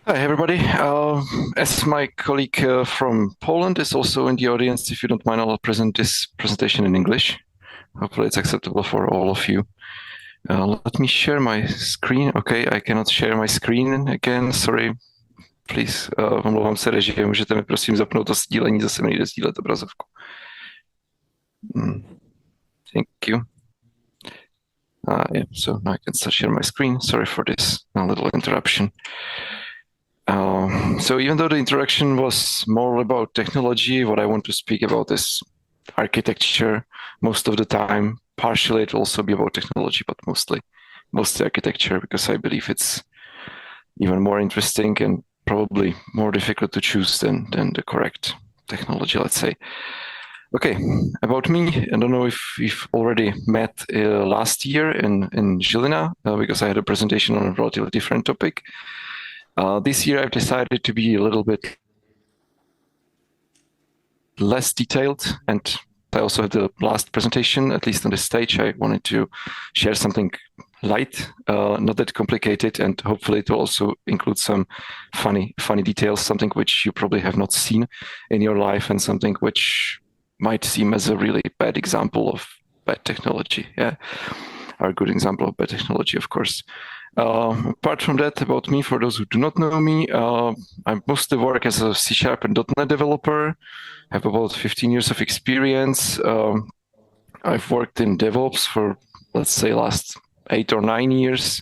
Hi, everybody. As my colleague from Poland is also in the audience, if you don't mind, I'll present this presentation in English. Hopefully it's acceptable for all of you. Let me share my screen. Okay, I cannot share my screen again. Sorry, please. Omlouvám se, režie. Můžete mi prosím zapnout to sdílení, zase mi nejde sdílet obrazovku. Thank you. Yeah, so now I can start share my screen. Sorry for this little interruption. So even though the introduction was more about technology, what I want to speak about is architecture most of the time. Partially it will also be about technology, but mostly architecture, because I believe it's even more interesting and probably more difficult to choose than the correct technology, let's say. Okay, about me, I don't know if we've already met last year in Žilina, because I had a presentation on a relatively different topic. This year I've decided to be a little bit less detailed, and I also had the last presentation, at least on this stage. I wanted to share something light, not that complicated, and hopefully it will also include some funny details, something which you probably have not seen in your life, and something which might seem as a really bad example of bad technology. Yeah, or a good example of bad technology, of course. Apart from that, about me, for those who do not know me, I mostly work as a C# and .NET developer. I have about 15 years of experience. I've worked in DevOps for, let's say, last 8 or 9 years.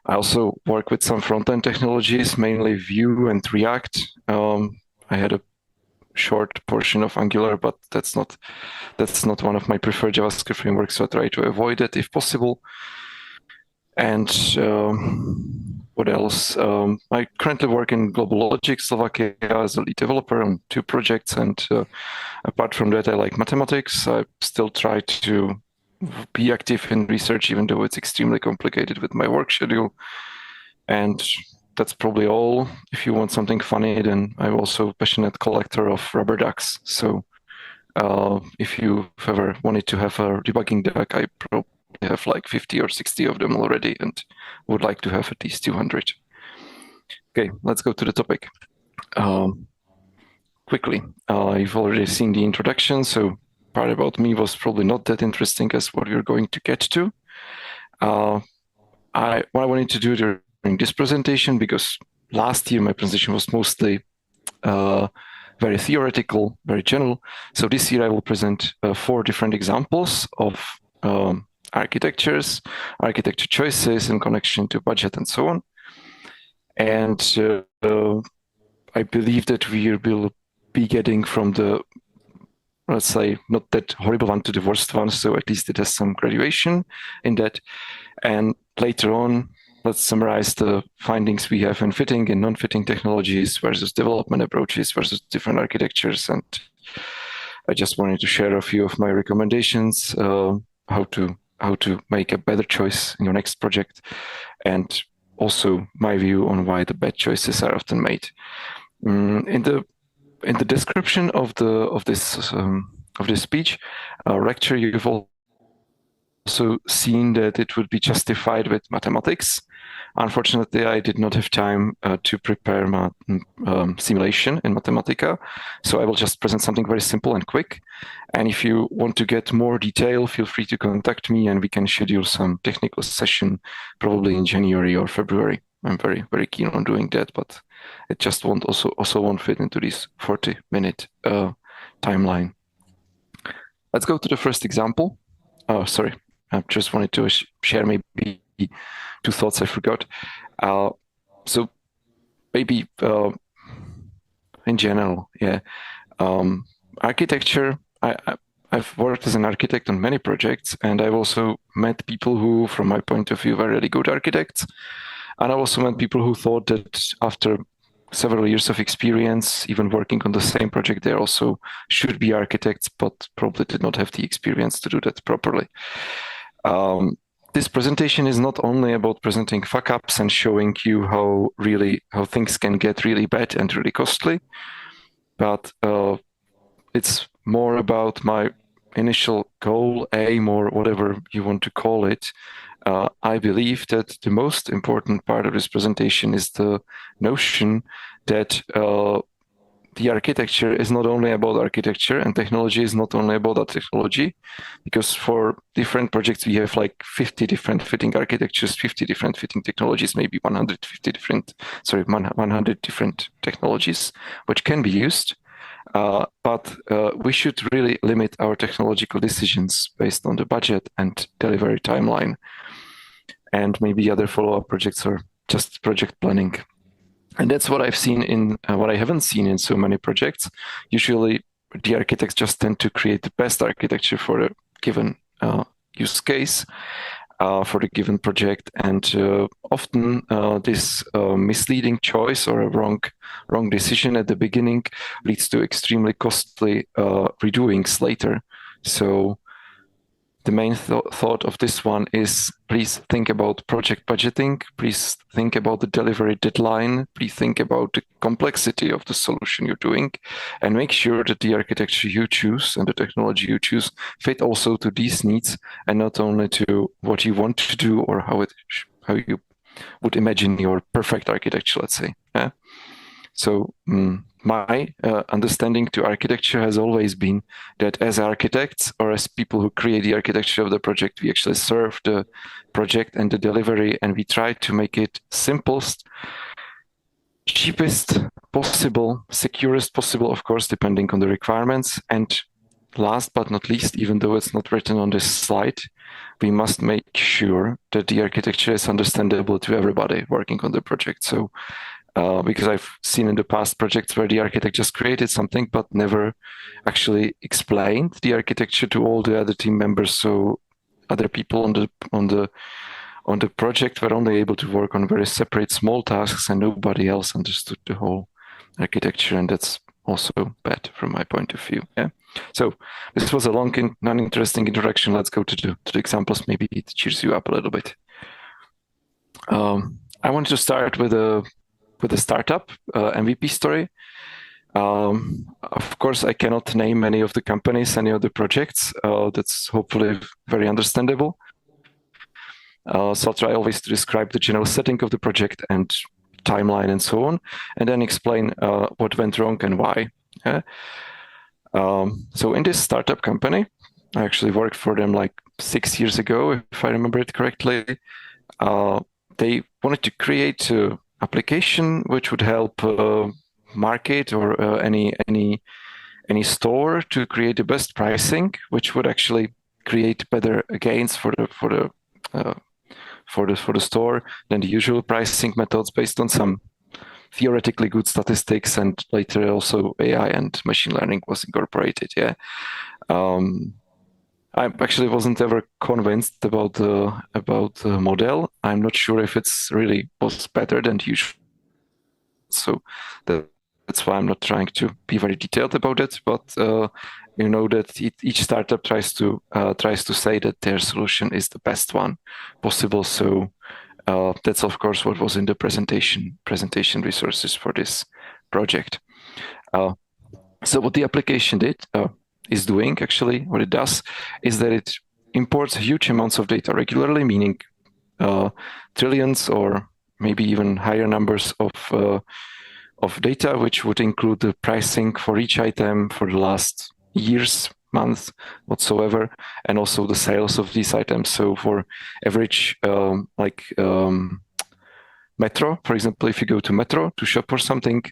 I also work with some front-end technologies, mainly Vue and React. I had a short portion of Angular, but that's not one of my preferred JavaScript frameworks, so I try to avoid it if possible. And what else? I currently work in Global Logic, Slovakia, as a lead developer on 2 projects. And apart from that, I like mathematics. I still try to be active in research, even though it's extremely complicated with my work schedule. And that's probably all. If you want something funny, then I'm also a passionate collector of rubber ducks. So if you've ever wanted to have a debugging duck, I probably have like 50 or 60 of them already and would like to have at least 200. Okay, let's go to the topic. Quickly, you've already seen the introduction, so part about me was probably not that interesting as what we're going to get to. What I wanted to do during this presentation, because last year my presentation was mostly very theoretical, very general. So this year I will present 4 different examples of architecture choices in connection to budget and so on. And I believe that we will be getting from the, let's say, not that horrible one to the worst one, so at least it has some graduation in that. And later on, let's summarize the findings we have in fitting and non-fitting technologies versus development approaches versus different architectures. And I just wanted to share a few of my recommendations, how to make a better choice in your next project, and also my view on why the bad choices are often made. In the description of this speech, lecture, you've also seen that it would be justified with mathematics. Unfortunately, I did not have time to prepare my simulation in Mathematica, so I will just present something very simple and quick. And if you want to get more detail, feel free to contact me and we can schedule some technical session, probably in January or February. I'm very, very keen on doing that, but it just won't fit into this 40-minute timeline. Let's go to the first example. Oh, sorry. I just wanted to share maybe 2 thoughts I forgot. So maybe in general, yeah. Architecture, I've worked as an architect on many projects, and I've also met people who, from my point of view, were really good architects. And I've also met people who thought that after several years of experience, even working on the same project, they also should be architects, but probably did not have the experience to do that properly. This presentation is not only about presenting fuck-ups and showing you how things can get really bad and really costly, but it's more about my initial goal, aim, or whatever you want to call it, I believe that the most important part of this presentation is the notion that the architecture is not only about architecture, and technology is not only about that technology, because for different projects we have like 50 different fitting architectures, 50 different fitting technologies, maybe 100 different technologies which can be used. But we should really limit our technological decisions based on the budget and delivery timeline, and maybe other follow-up projects or just project planning. And that's what I've seen in what I haven't seen in so many projects. Usually the architects just tend to create the best architecture for a given use case, for the given project. And often this misleading choice or a wrong decision at the beginning leads to extremely costly redoings later. So the main thought of this one is, please think about project budgeting, please think about the delivery deadline, please think about the complexity of the solution you're doing, and make sure that the architecture you choose and the technology you choose fit also to these needs, and not only to what you want to do or how you would imagine your perfect architecture, let's say. Yeah? So my understanding to architecture has always been that as architects, or as people who create the architecture of the project, we actually serve the project and the delivery, and we try to make it simplest, cheapest possible, securest possible, of course, depending on the requirements. And last but not least, even though it's not written on this slide, we must make sure that the architecture is understandable to everybody working on the project. So because I've seen in the past projects where the architect just created something but never actually explained the architecture to all the other team members. So other people on the project were only able to work on very separate small tasks, and nobody else understood the whole architecture, and that's also bad from my point of view. Yeah. So this was a long and non-interesting introduction. Let's go to the examples. Maybe it cheers you up a little bit. I wanted to start with a startup MVP story. Of course, I cannot name any of the companies, any of the projects. That's hopefully very understandable. So I'll try always to describe the general setting of the project and timeline and so on, and then explain what went wrong and why. Yeah? So in this startup company, I actually worked for them like 6 years ago, if I remember it correctly. They wanted to create a application which would help market or any store to create the best pricing, which would actually create better gains for the store than the usual pricing methods based on some theoretically good statistics, and later also AI and machine learning was incorporated. Yeah. I actually wasn't ever convinced about the model. I'm not sure if it's really was better than usual. So that's why I'm not trying to be very detailed about it. But you know that each startup tries to say that their solution is the best one possible. So that's of course what was in the presentation resources for this project. So what the application is doing, actually, what it does is that it imports huge amounts of data regularly, meaning trillions or maybe even higher numbers of data, which would include the pricing for each item for the last years, months, whatsoever, and also the sales of these items. So for average, Metro, for example, if you go to Metro to shop for something,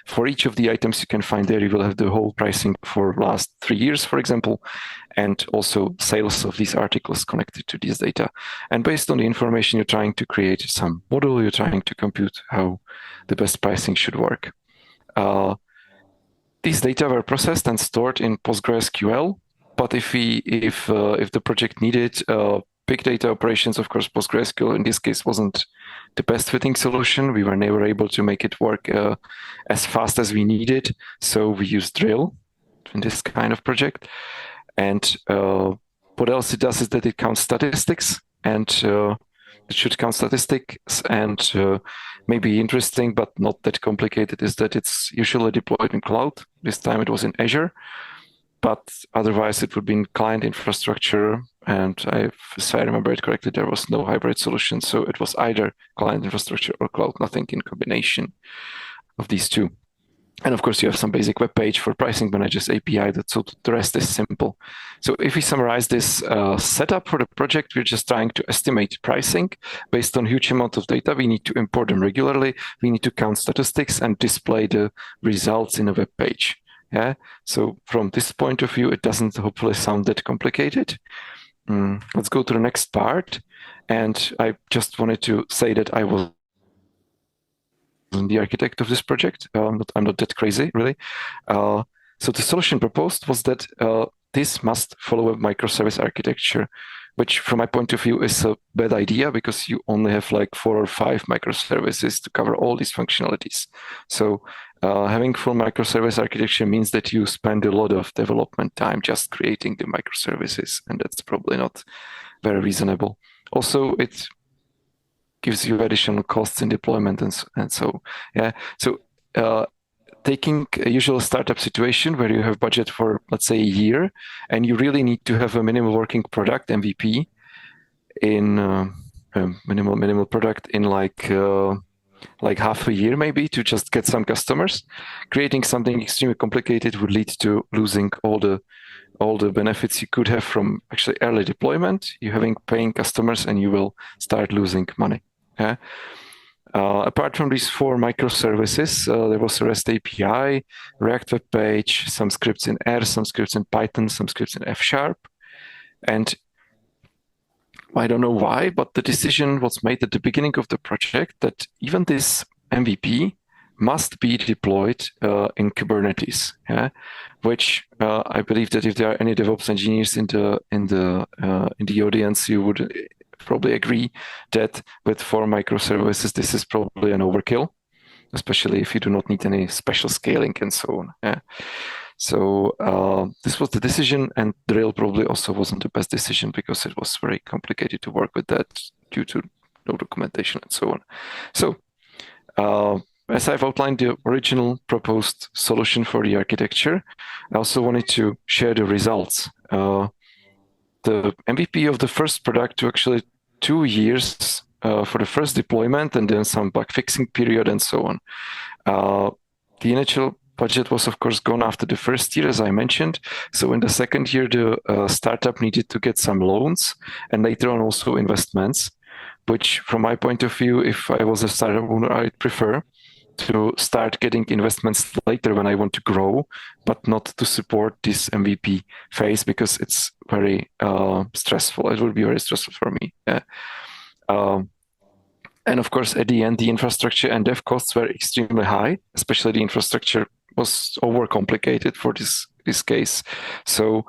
for each of the items you can find there, you will have the whole pricing for last 3 years, for example, and also sales of these articles connected to this data. And based on the information you're trying to create some model, you're trying to compute how the best pricing should work. These data were processed and stored in PostgreSQL, but if the project needed big data operations, of course, PostgreSQL in this case wasn't the best fitting solution. We were never able to make it work as fast as we needed. So we used Drill in this kind of project. And what else it does is that it counts statistics, and it should count statistics. And maybe interesting, but not that complicated, is that it's usually deployed in cloud. This time it was in Azure. but otherwise it would be in client infrastructure. And if I remember it correctly, there was no hybrid solution. So it was either client infrastructure or cloud, nothing in combination of these two. And of course, you have some basic web page for pricing managers API. So the rest is simple. So if we summarize this setup for the project, we're just trying to estimate pricing based on huge amount of data. We need to import them regularly. We need to count statistics and display the results in a web page. Yeah. So from this point of view, it doesn't hopefully sound that complicated. Let's go to the next part. And I just wanted to say that I was the architect of this project. I'm not that crazy, really. So the solution proposed was that this must follow a microservice architecture, which from my point of view is a bad idea because you only have like 4 or 5 microservices to cover all these functionalities. So having full microservice architecture means that you spend a lot of development time just creating the microservices, and that's probably not very reasonable. Also, it gives you additional costs in deployment and so, yeah. So taking a usual startup situation where you have budget for, let's say, a year, and you really need to have a minimal working product, MVP, in minimal product in like half a year maybe to just get some customers. Creating something extremely complicated would lead to losing all the benefits you could have from actually early deployment. You having paying customers, and you will start losing money. Yeah. Apart from these 4 microservices, there was a REST API, React web page, some scripts in R, some scripts in Python, some scripts in F#. And I don't know why, but the decision was made at the beginning of the project that even this MVP must be deployed in Kubernetes, yeah? Which I believe that if there are any DevOps engineers in the audience, you would probably agree that with 4 microservices, this is probably an overkill, especially if you do not need any special scaling and so on. Yeah. So this was the decision, and Drill probably also wasn't the best decision because it was very complicated to work with that due to no documentation and so on. So as I've outlined the original proposed solution for the architecture, I also wanted to share the results. The MVP of the first product took actually 2 years for the first deployment, and then some bug fixing period and so on. The initial budget was, of course, gone after the first year, as I mentioned. So in the second year, the startup needed to get some loans, and later on also investments, which from my point of view, if I was a startup owner, I'd prefer to start getting investments later when I want to grow, but not to support this MVP phase because it's very stressful. It will be very stressful for me. And of course, at the end, the infrastructure and dev costs were extremely high, especially the infrastructure was overcomplicated for this case. So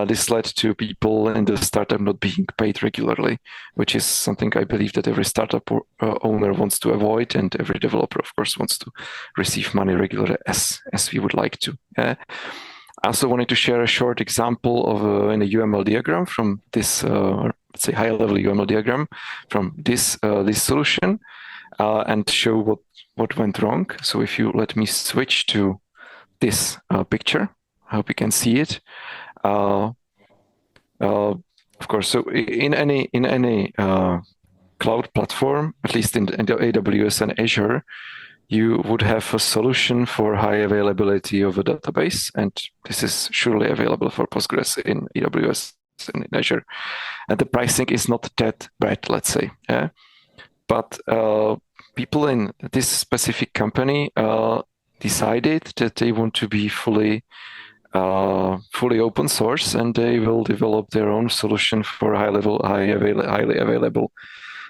this led to people in the startup not being paid regularly, which is something I believe that every startup owner wants to avoid, and every developer, of course, wants to receive money regularly as we would like to. I also wanted to share a short example of in a UML diagram from this, let's say, high-level UML diagram from this solution, and show what went wrong. So if you let me switch to this picture, I hope you can see it. Of course, so in any cloud platform, at least in the AWS and Azure, you would have a solution for high availability of a database, and this is surely available for Postgres in AWS and in Azure. And the pricing is not that bad, let's say. Yeah? But people in this specific company decided that they want to be fully open source, and they will develop their own solution for highly available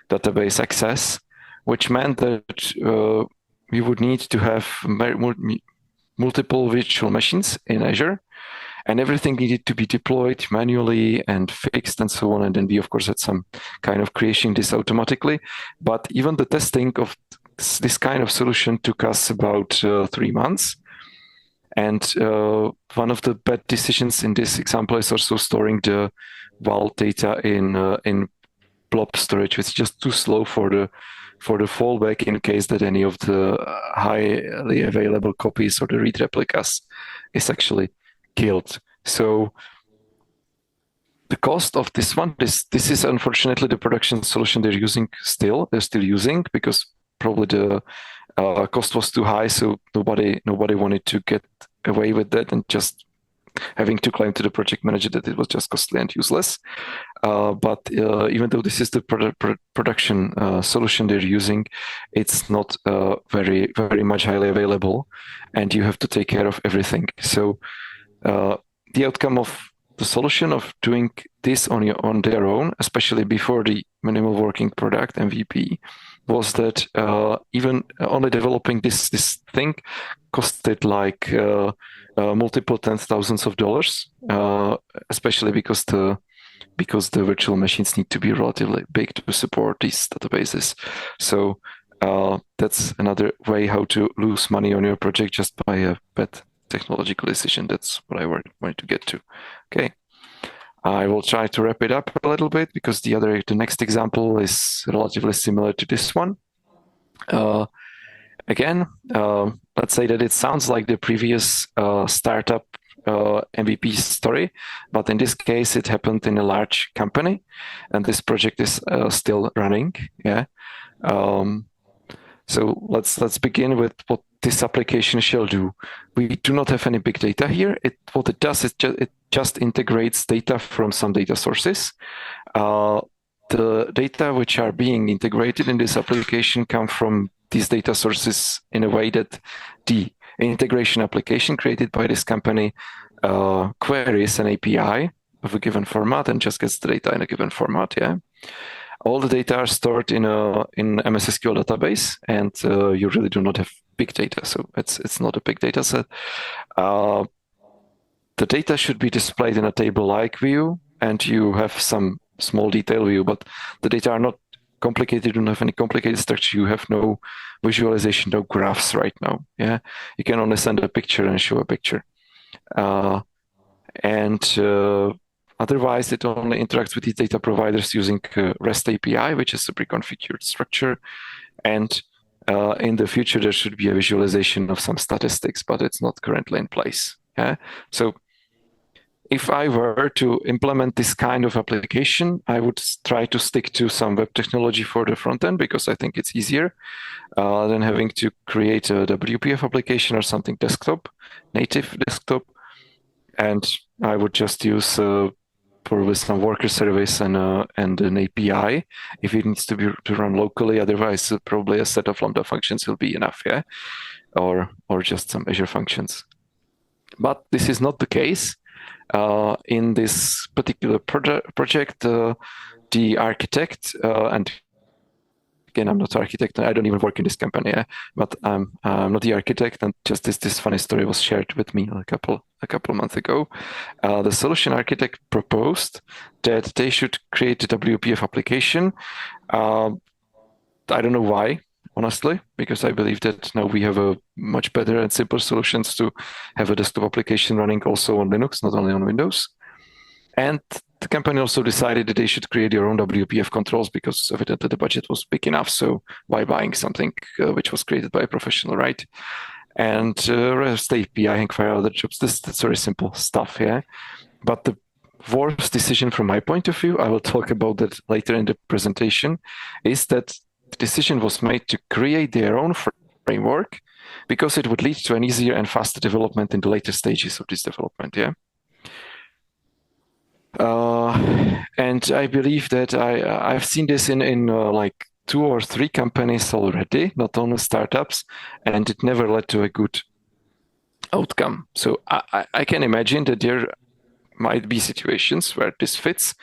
database access, which meant that we would need to have multiple virtual machines in Azure, and everything needed to be deployed manually and fixed and so on. And then we, of course, had some kind of creation this automatically. But even the testing of this kind of solution took us about 3 months. And one of the bad decisions in this example is also storing the vault data in blob storage, which is just too slow for the fallback in case that any of the highly available copies or the read replicas is actually killed. So the cost of this one, this is unfortunately the production solution they're still using, because probably the cost was too high, so nobody wanted to get away with that and just having to claim to the project manager that it was just costly and useless. But even though this is the production solution they're using, it's not very much highly available, and you have to take care of everything. So the outcome of the solution of doing this on their own, especially before the minimal working product MVP, was that even only developing this thing costed like multiple $10,000s of dollars, especially because the virtual machines need to be relatively big to support these databases. So that's another way how to lose money on your project just by a bad technological decision. That's what I wanted to get to. Okay. I will try to wrap it up a little bit, because the next example is relatively similar to this one. Again, let's say that it sounds like the previous startup MVP story, but in this case, it happened in a large company, and this project is still running. Yeah. So let's begin with what this application shall do. We do not have any big data here. What it does is it just integrates data from some data sources. The data which are being integrated in this application come from these data sources in a way that the integration application created by this company queries an API of a given format and just gets the data in a given format. Yeah. All the data are stored in MS SQL database, and you really do not have big data, so it's not a big data set. The data should be displayed in a table-like view, and you have some small detail view, but the data are not complicated. You don't have any complicated structure. You have no visualization, no graphs right now. Yeah, you can only send a picture and show a picture, otherwise, it only interacts with the data providers using REST API, which is a pre-configured structure. And in the future, there should be a visualization of some statistics, but it's not currently in place. Yeah? So if I were to implement this kind of application, I would try to stick to some web technology for the front end, because I think it's easier than having to create a WPF application or something native desktop. And I would just use probably some worker service and an API if it needs to run locally. Otherwise, probably a set of Lambda functions will be enough, yeah, or just some Azure functions. But this is not the case. In this particular project, the architect and again, I'm not an architect. I don't even work in this company, yeah? But I'm not the architect. And just this funny story was shared with me a couple of months ago. The solution architect proposed that they should create a WPF application. I don't know why, honestly, because I believe that now we have a much better and simpler solutions to have a desktop application running also on Linux, not only on Windows. And the company also decided that they should create their own WPF controls, because evidently the budget was big enough. So why buying something which was created by a professional, right? And REST API, Hangfire, other jobs, that's very simple stuff, yeah? But the worst decision from my point of view, I will talk about that later in the presentation, is that the decision was made to create their own framework, because it would lead to an easier and faster development in the later stages of this development, yeah? And I believe that I've seen this in like 2 or 3 companies already, not only startups, and it never led to a good outcome. So I can imagine that there might be situations where this fits,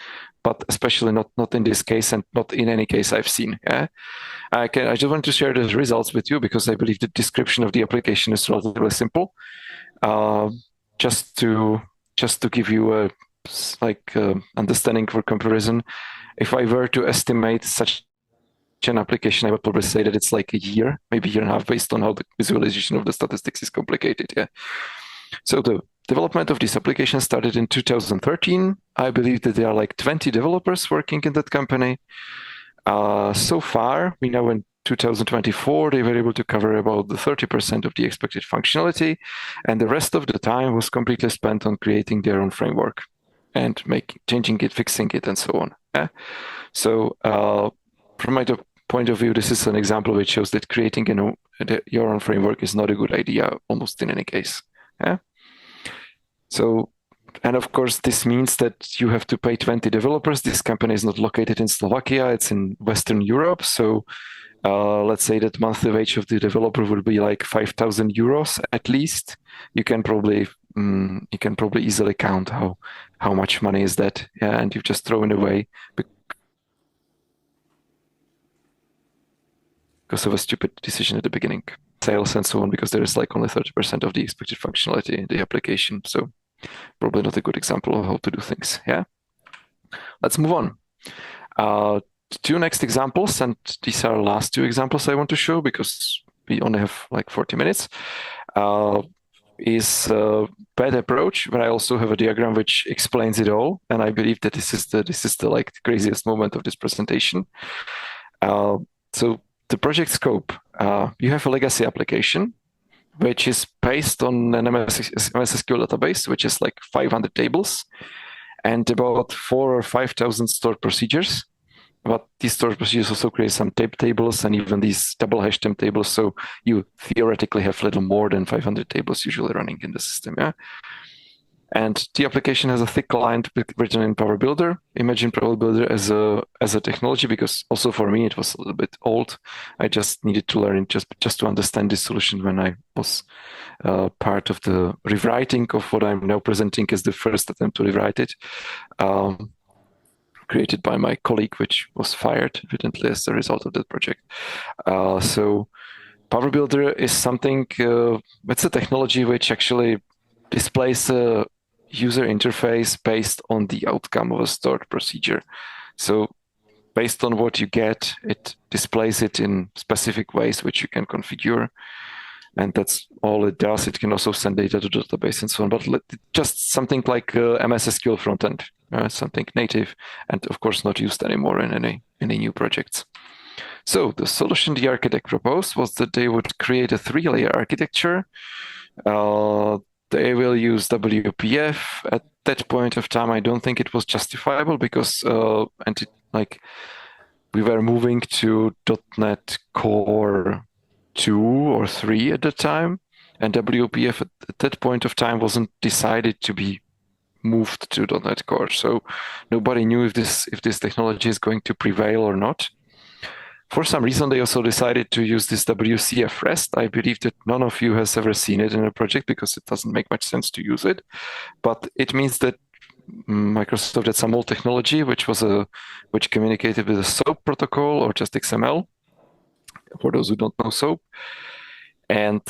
but especially not in this case, and not in any case I've seen. Yeah? I just want to share the results with you, because I believe the description of the application is relatively simple. Just to give you a understanding for comparison, if I were to estimate such an application, I would probably say that it's like a year, maybe a year and a half, based on how the visualization of the statistics is complicated. Yeah. So the development of this application started in 2013. I believe that there are like 20 developers working in that company. So far, we know 2024, they were able to cover about the 30% of the expected functionality, and the rest of the time was completely spent on creating their own framework and changing it, fixing it, and so on. Yeah? So from my point of view, this is an example which shows that creating your own framework is not a good idea almost in any case. Yeah? So, and of course, this means that you have to pay 20 developers. This company is not located in Slovakia, it's in Western Europe. So let's say that monthly wage of the developer would be like 5,000 euros at least. You can probably easily count how much money is that, yeah, and you've just thrown it away because of a stupid decision at the beginning, sales and so on, because there is like only 30% of the expected functionality in the application. So probably not a good example of how to do things. Yeah, let's move on. Two next examples, and these are the last two examples I want to show because we only have like 40 minutes, is a bad approach, but I also have a diagram which explains it all, and I believe that this is the like the craziest moment of this presentation. So the project scope, you have a legacy application which is based on an MS SQL database, which is like 500 tables and about 4,000 or 5,000 stored procedures. But these stored procedures also create some tape tables and even these double hash temp tables. So you theoretically have little more than 500 tables usually running in the system. Yeah. And the application has a thick client written in Power Builder. Imagine Power Builder as a technology, because also for me it was a little bit old. I just needed to learn it just to understand this solution when I was part of the rewriting of what I'm now presenting as the first attempt to rewrite it, created by my colleague, which was fired evidently as a result of that project. So Power Builder is something, it's a technology which actually displays a user interface based on the outcome of a stored procedure. So based on what you get, it displays it in specific ways which you can configure. And that's all it does. It can also send data to the database and so on, but just something like MS SQL frontend, something native, and of course not used anymore in any new projects. So the solution the architect proposed was that they would create a 3-layer architecture. They will use WPF. At that point of time, I don't think it was justifiable because we were moving to .NET Core 2 or 3 at the time, and WPF at that point of time wasn't decided to be moved to .NET Core. So nobody knew if this technology is going to prevail or not. For some reason, they also decided to use this WCF REST. I believe that none of you has ever seen it in a project because it doesn't make much sense to use it. But it means that Microsoft had some old technology which communicated with a SOAP protocol or just XML, for those who don't know SOAP. And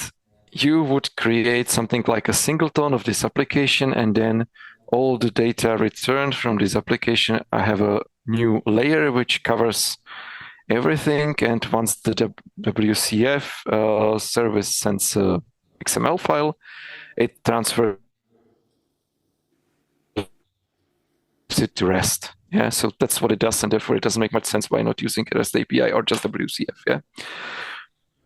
you would create something like a singleton of this application, and then all the data returned from this application, I have a new layer which covers everything, and once the WCF service sends a XML file, it transfers it to REST. Yeah, so that's what it does, and therefore it doesn't make much sense why not using REST API or just WCF. Yeah,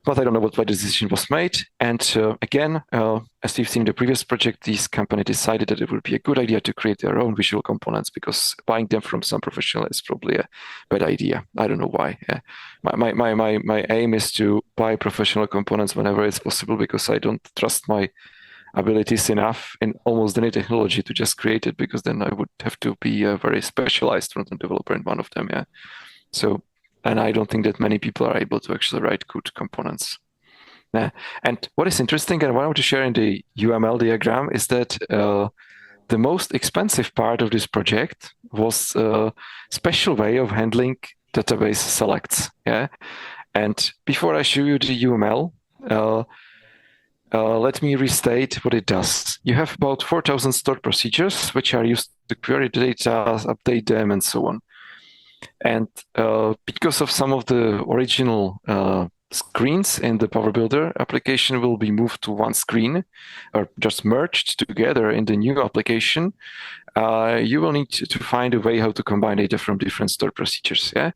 but I don't know why the decision was made. And again, as we've seen in the previous project, this company decided that it would be a good idea to create their own visual components because buying them from some professional is probably a bad idea. I don't know why. Yeah. My aim is to buy professional components whenever it's possible because I don't trust my abilities enough in almost any technology to just create it, because then I would have to be a very specialized front-end developer in one of them. Yeah. So. And I don't think that many people are able to actually write good components. And what is interesting, and what I want to share in the UML diagram, is that the most expensive part of this project was a special way of handling database selects. Yeah. And before I show you the UML, let me restate what it does. You have about 4,000 stored procedures, which are used to query the data, update them, and so on. And because of some of the original screens in the Power Builder application will be moved to one screen or just merged together in the new application, you will need to find a way how to combine data from different stored procedures. Yeah.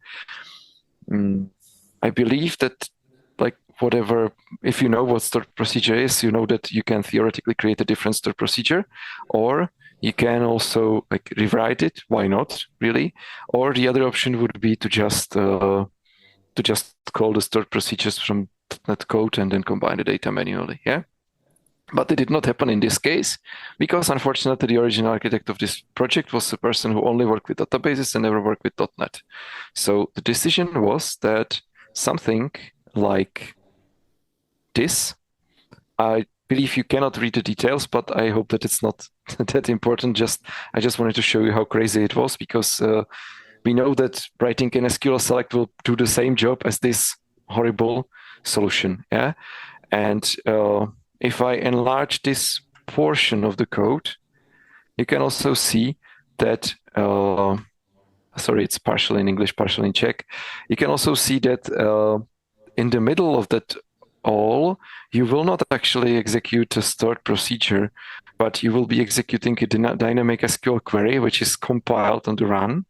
I believe that, like, whatever, if you know what stored procedure is, you know that you can theoretically create a different stored procedure, or you can also like rewrite it. Why not, really? Or the other option would be to just call the stored procedures from .NET code and then combine the data manually. Yeah. But it did not happen in this case because, unfortunately, the original architect of this project was a person who only worked with databases and never worked with .NET. So the decision was that something like this, I believe you cannot read the details, but I hope that it's not that important. I just wanted to show you how crazy it was, because we know that writing an SQL select will do the same job as this horrible solution. Yeah, and if I enlarge this portion of the code, you can also see that, sorry, it's partially in English, partially in Czech. You can also see that in the middle of that all, you will not actually execute a stored procedure, but you will be executing a dynamic SQL query, which is compiled on the run,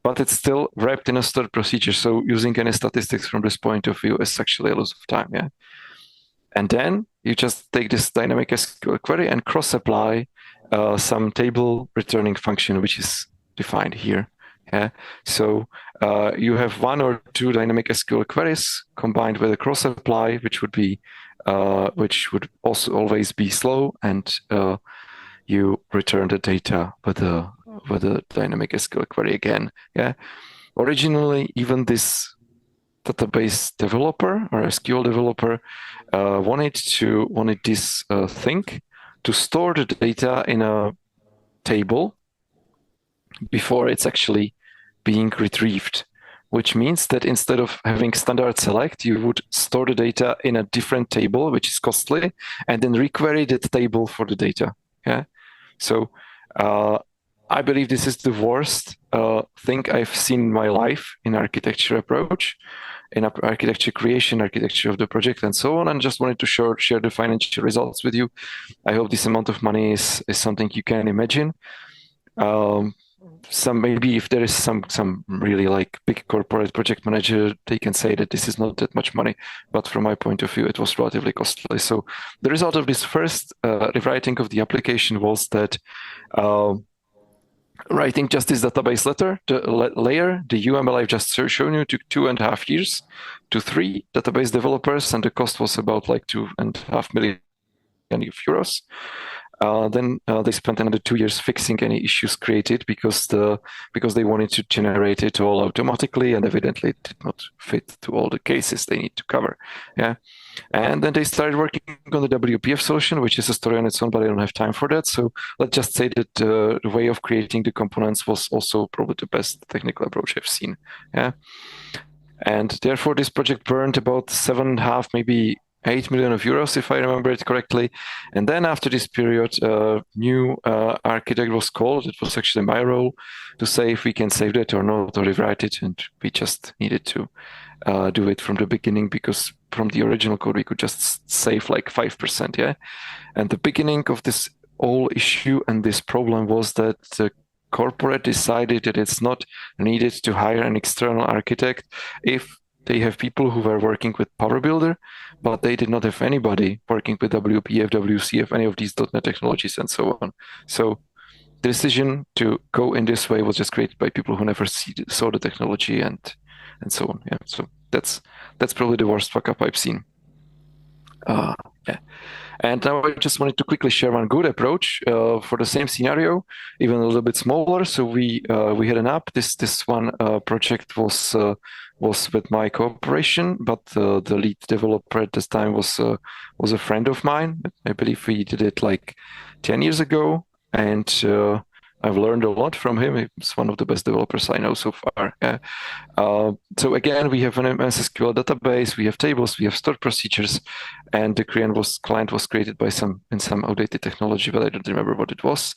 but it's still wrapped in a stored procedure. So using any statistics from this point of view is actually a loss of time. Yeah. And then you just take this dynamic SQL query and cross-apply some table returning function, which is defined here. Yeah. So you have one or two dynamic SQL queries combined with a cross-apply, which would also always be slow, and you return the data with a dynamic SQL query again. Yeah. Originally, even this database developer or SQL developer wanted this thing to store the data in a table before it's actually being retrieved, which means that instead of having standard select, you would store the data in a different table, which is costly, and then requery that table for the data. Yeah. So I believe this is the worst thing I've seen in my life in architecture approach, in architecture creation, architecture of the project, and so on. And just wanted to share the financial results with you. I hope this amount of money is something you can imagine. Maybe if there is some really like big corporate project manager, they can say that this is not that much money, but from my point of view, it was relatively costly. So the result of this first rewriting of the application was that writing just this database layer, the UML I've just shown you, took 2.5 years to 3 database developers, and the cost was about like 2.5 million euros. Then they spent another 2 years fixing any issues created because they wanted to generate it all automatically, and evidently it did not fit to all the cases they need to cover. Yeah, and then they started working on the WPF solution, which is a story on its own, but I don't have time for that. So let's just say that the way of creating the components was also probably the best technical approach I've seen. Yeah, and therefore this project burned about 7.5, maybe 8 million euros, if I remember it correctly. And then after this period, new architect was called. It was actually my role to say if we can save that or not, or rewrite it. And we just needed to do it from the beginning, because from the original code, we could just save like 5%. Yeah. And the beginning of this whole issue and this problem was that the corporate decided that it's not needed to hire an external architect if they have people who were working with Power Builder, but they did not have anybody working with WPF, WCF, any of these .NET technologies, and so on. So the decision to go in this way was just created by people who never saw the technology and so on. Yeah. So that's probably the worst fuck up I've seen. Yeah. And now I just wanted to quickly share one good approach for the same scenario, even a little bit smaller. So we had an app. This one project was with my cooperation, but the lead developer at this time was a friend of mine. I believe we did it like 10 years ago, and I've learned a lot from him. He's one of the best developers I know so far. So again, we have an MS SQL database, we have tables, we have stored procedures, and the client was created by some outdated technology, but I don't remember what it was.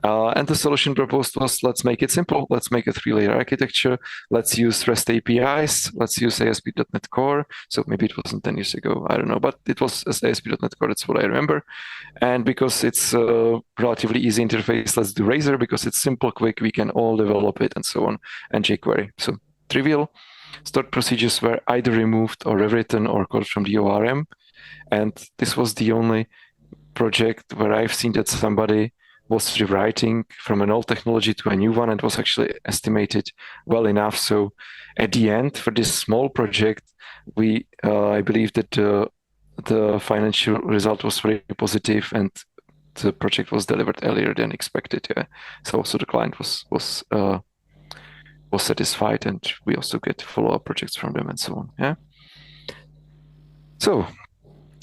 And the solution proposed was, let's make it simple. Let's make a 3-layer architecture. Let's use REST APIs. Let's use ASP.NET Core. So maybe it wasn't 10 years ago, I don't know, but it was ASP.NET Core. That's what I remember. And because it's a relatively easy interface, let's do Razor, because it's simple, quick, we can all develop it, and so on, and jQuery. So trivial. Stored procedures were either removed or rewritten or called from the ORM. And this was the only project where I've seen that somebody was rewriting from an old technology to a new one and was actually estimated well enough. So at the end, for this small project, I believe that the financial result was very positive and the project was delivered earlier than expected. Yeah. So also the client was satisfied, and we also get follow-up projects from them and so on. Yeah. So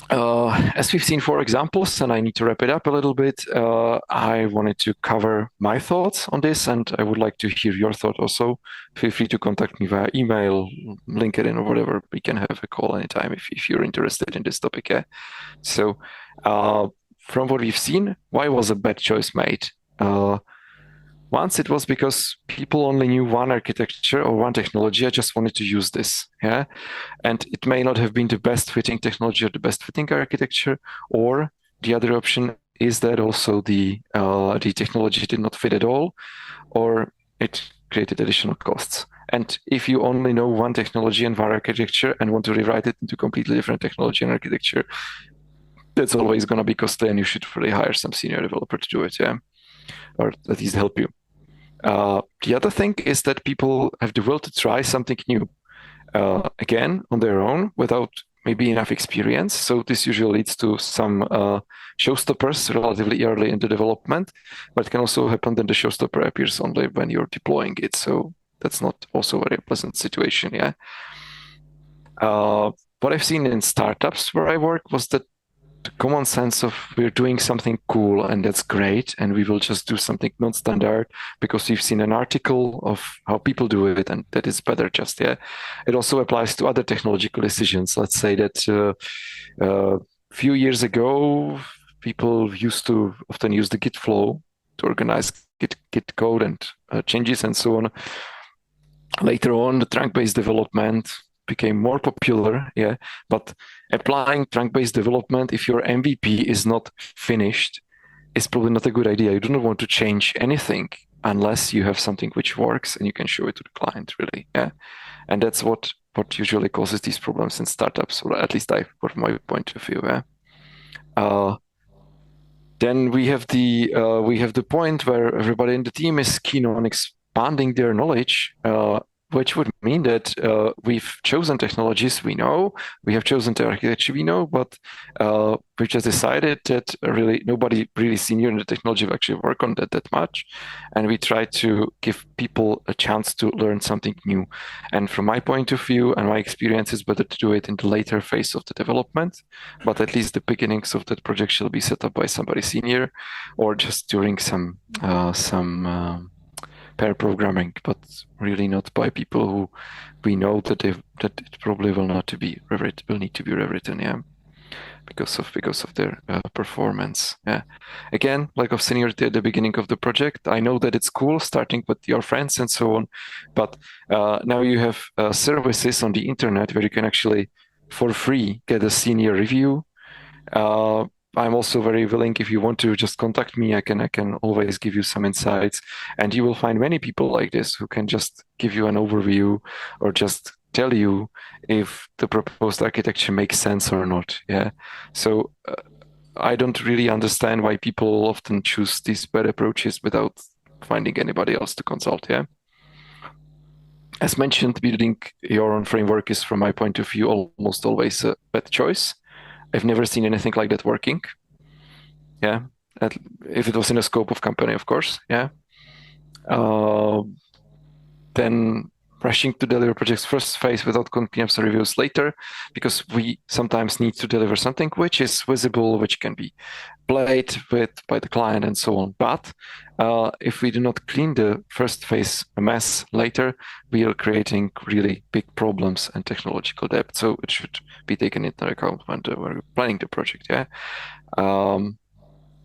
as we've seen 4 examples, and I need to wrap it up a little bit, I wanted to cover my thoughts on this, and I would like to hear your thought also. Feel free to contact me via email, LinkedIn, or whatever. We can have a call anytime if you're interested in this topic. Yeah. So from what we've seen, why was a bad choice made? Once it was because people only knew one architecture or one technology. I just wanted to use this, yeah. And it may not have been the best fitting technology or the best fitting architecture. Or the other option is that also the technology did not fit at all, or it created additional costs. And if you only know one technology and one architecture and want to rewrite it into completely different technology and architecture, that's always going to be costly, and you should really hire some senior developer to do it, yeah, or at least help you. The other thing is that people have the will to try something new, again, on their own without maybe enough experience. So this usually leads to some showstoppers relatively early in the development, but it can also happen that the showstopper appears only when you're deploying it. So that's not also a very pleasant situation, yeah. What I've seen in startups where I work was that the common sense of we're doing something cool and that's great, and we will just do something non-standard because we've seen an article of how people do it and that is better just, yeah. It also applies to other technological decisions. Let's say that a few years ago, people used to often use the Git flow to organize Git code and changes and so on. Later on, the trunk-based development became more popular, yeah, but applying trunk-based development, if your MVP is not finished, is probably not a good idea. You do not want to change anything unless you have something which works and you can show it to the client, really, yeah. And that's what usually causes these problems in startups, or at least from my point of view, yeah. Then we have the point where everybody in the team is keen on expanding their knowledge, which would mean that we've chosen technologies we know, we have chosen the architecture we know, but we just decided that really nobody really senior in the technology will actually work on that much. And we try to give people a chance to learn something new. And from my point of view and my experience, it's better to do it in the later phase of the development, but at least the beginnings of that project shall be set up by somebody senior, or just during some pair programming, but really not by people who we know that it probably will need to be rewritten, yeah, because of their performance. Yeah, again, lack of seniority at the beginning of the project. I know that it's cool starting with your friends and so on, but now you have services on the internet where you can actually for free get a senior review. I'm also very willing, if you want to just contact me, I can always give you some insights, and you will find many people like this who can just give you an overview or just tell you if the proposed architecture makes sense or not. Yeah. So I don't really understand why people often choose these bad approaches without finding anybody else to consult. Yeah. As mentioned, building your own framework is, from my point of view, almost always a bad choice. I've never seen anything like that working. Yeah, if it was in the scope of company, of course. Yeah. Then rushing to deliver projects first phase without continuous reviews later, because we sometimes need to deliver something which is visible, which can be played with by the client and so on. But if we do not clean the first phase mess later, we are creating really big problems and technological debt. So it should be taken into account when we're planning the project. Yeah.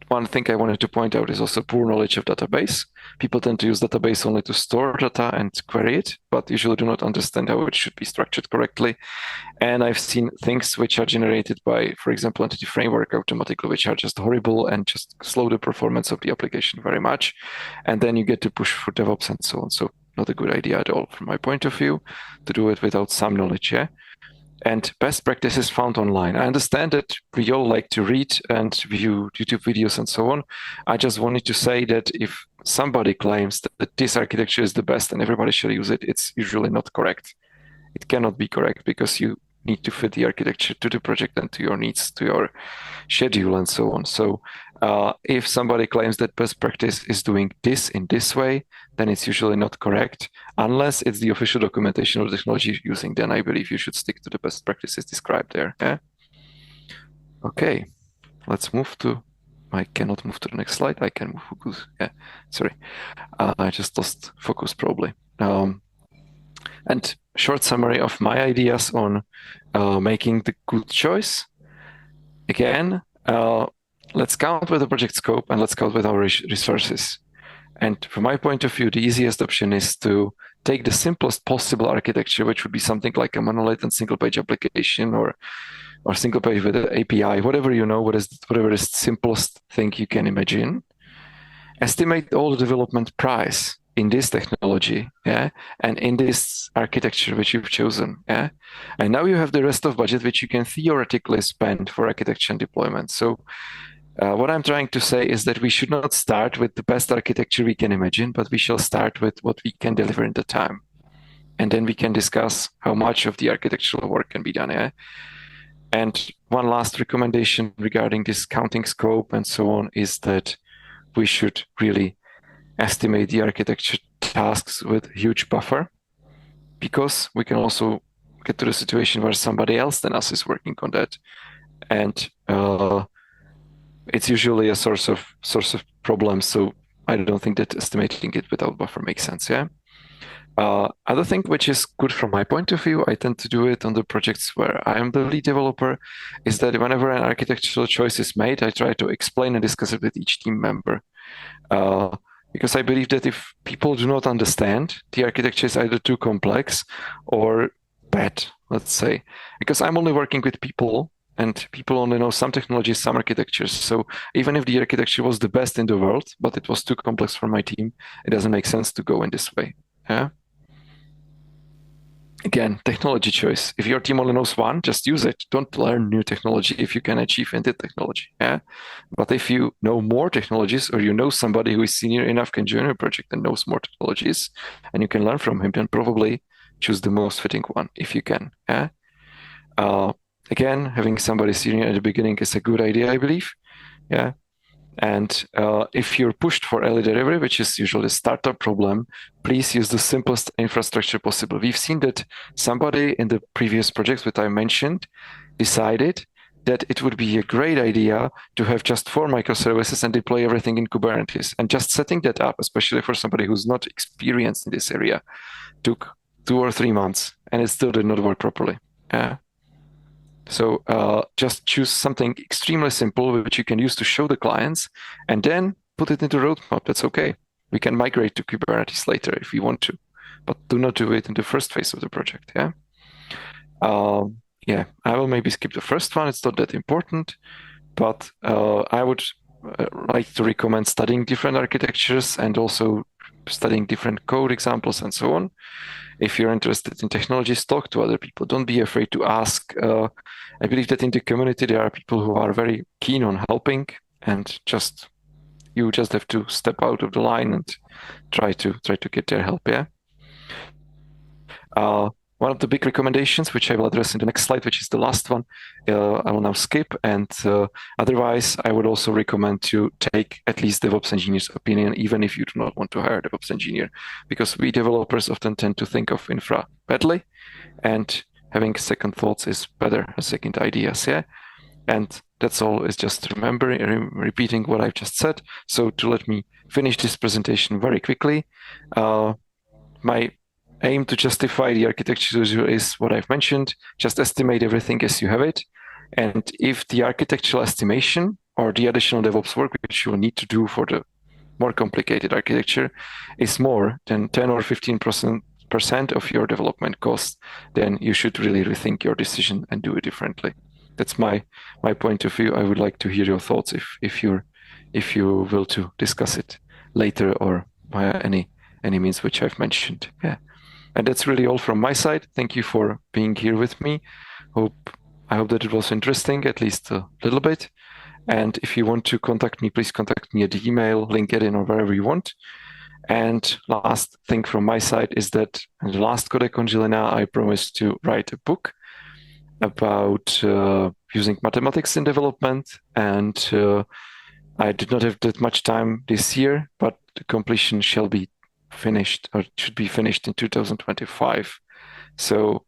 One thing I wanted to point out is also poor knowledge of database. People tend to use database only to store data and query it, but usually do not understand how it should be structured correctly. And I've seen things which are generated by, for example, Entity Framework automatically, which are just horrible and just slow the performance of the application very much. And then you get to push for DevOps and so on. So not a good idea at all from my point of view to do it without some knowledge. Yeah. And best practices found online. I understand that we all like to read and view YouTube videos and so on. I just wanted to say that if somebody claims that this architecture is the best and everybody should use it, it's usually not correct. It cannot be correct because you need to fit the architecture to the project and to your needs, to your schedule and so on. So if somebody claims that best practice is doing this in this way, then it's usually not correct, unless it's the official documentation of the technology using. Then I believe you should stick to the best practices described there. Yeah. Okay, let's move to. I cannot move to the next slide. I can move focus. Yeah, sorry, I just lost focus probably. And short summary of my ideas on making the good choice. Again, let's count with the project scope and let's count with our resources. And from my point of view, the easiest option is to take the simplest possible architecture, which would be something like a monolith and single page application or single page with an API, whatever you know, whatever is the simplest thing you can imagine. Estimate all the development price in this technology, yeah, and in this architecture which you've chosen, yeah. And now you have the rest of budget which you can theoretically spend for architecture and deployment. So what I'm trying to say is that we should not start with the best architecture we can imagine, but we shall start with what we can deliver in the time. And then we can discuss how much of the architectural work can be done, yeah. And one last recommendation regarding this counting scope and so on is that we should really estimate the architecture tasks with huge buffer, because we can also get to the situation where somebody else than us is working on that. And it's usually a source of problems. So I don't think that estimating it without buffer makes sense, yeah. Other thing which is good from my point of view, I tend to do it on the projects where I am the lead developer, is that whenever an architectural choice is made, I try to explain and discuss it with each team member. Because I believe that if people do not understand, the architecture is either too complex or bad, let's say. Because I'm only working with people, and people only know some technologies, some architectures. So even if the architecture was the best in the world, but it was too complex for my team, it doesn't make sense to go in this way. Yeah. Again, technology choice. If your team only knows one, just use it. Don't learn new technology if you can achieve in the technology. Yeah. But if you know more technologies, or you know somebody who is senior enough, can join your project and knows more technologies, and you can learn from him, then probably choose the most fitting one if you can. Yeah. Again, having somebody senior at the beginning is a good idea, I believe. Yeah. And if you're pushed for early delivery, which is usually a startup problem, please use the simplest infrastructure possible. We've seen that somebody in the previous projects that I mentioned decided that it would be a great idea to have just 4 microservices and deploy everything in Kubernetes. And just setting that up, especially for somebody who's not experienced in this area, took 2 or 3 months, and it still did not work properly. So just choose something extremely simple which you can use to show the clients, and then put it into roadmap. That's okay. We can migrate to Kubernetes later if we want to, but do not do it in the first phase of the project. Yeah. Yeah, I will maybe skip the first one. It's not that important, but I would like to recommend studying different architectures and also studying different code examples and so on. If you're interested in technologies, talk to other people. Don't be afraid to ask. I believe that in the community, there are people who are very keen on helping, and you just have to step out of the line and try to get their help. Yeah. One of the big recommendations, which I will address in the next slide, which is the last one, I will now skip. And otherwise, I would also recommend to take at least DevOps engineer's opinion, even if you do not want to hire a DevOps engineer, because we developers often tend to think of infra badly, and having second thoughts is better, second ideas. Yeah. And that's all, is just repeating what I've just said. So to let me finish this presentation very quickly, my aim to justify the architecture is what I've mentioned. Just estimate everything as you have it. And if the architectural estimation or the additional DevOps work which you will need to do for the more complicated architecture is more than 10 or 15% of your development costs, then you should really rethink your decision and do it differently. That's my point of view. I would like to hear your thoughts if you will to discuss it later or via any any means which I've mentioned. Yeah. And that's really all from my side. Thank you for being here with me. I hope that it was interesting, at least a little bit. And if you want to contact me, please contact me at the email, LinkedIn, or wherever you want. And last thing from my side is that in the last CODECON Zvolená, I promised to write a book about using mathematics in development. And I did not have that much time this year, but the completion shall be finished, or should be finished in 2025. So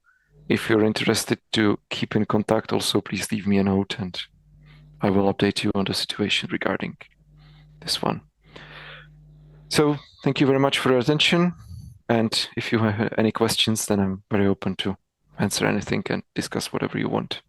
if you're interested to keep in contact, also please leave me a note and I will update you on the situation regarding this one. So thank you very much for your attention. And if you have any questions, then I'm very open to answer anything and discuss whatever you want.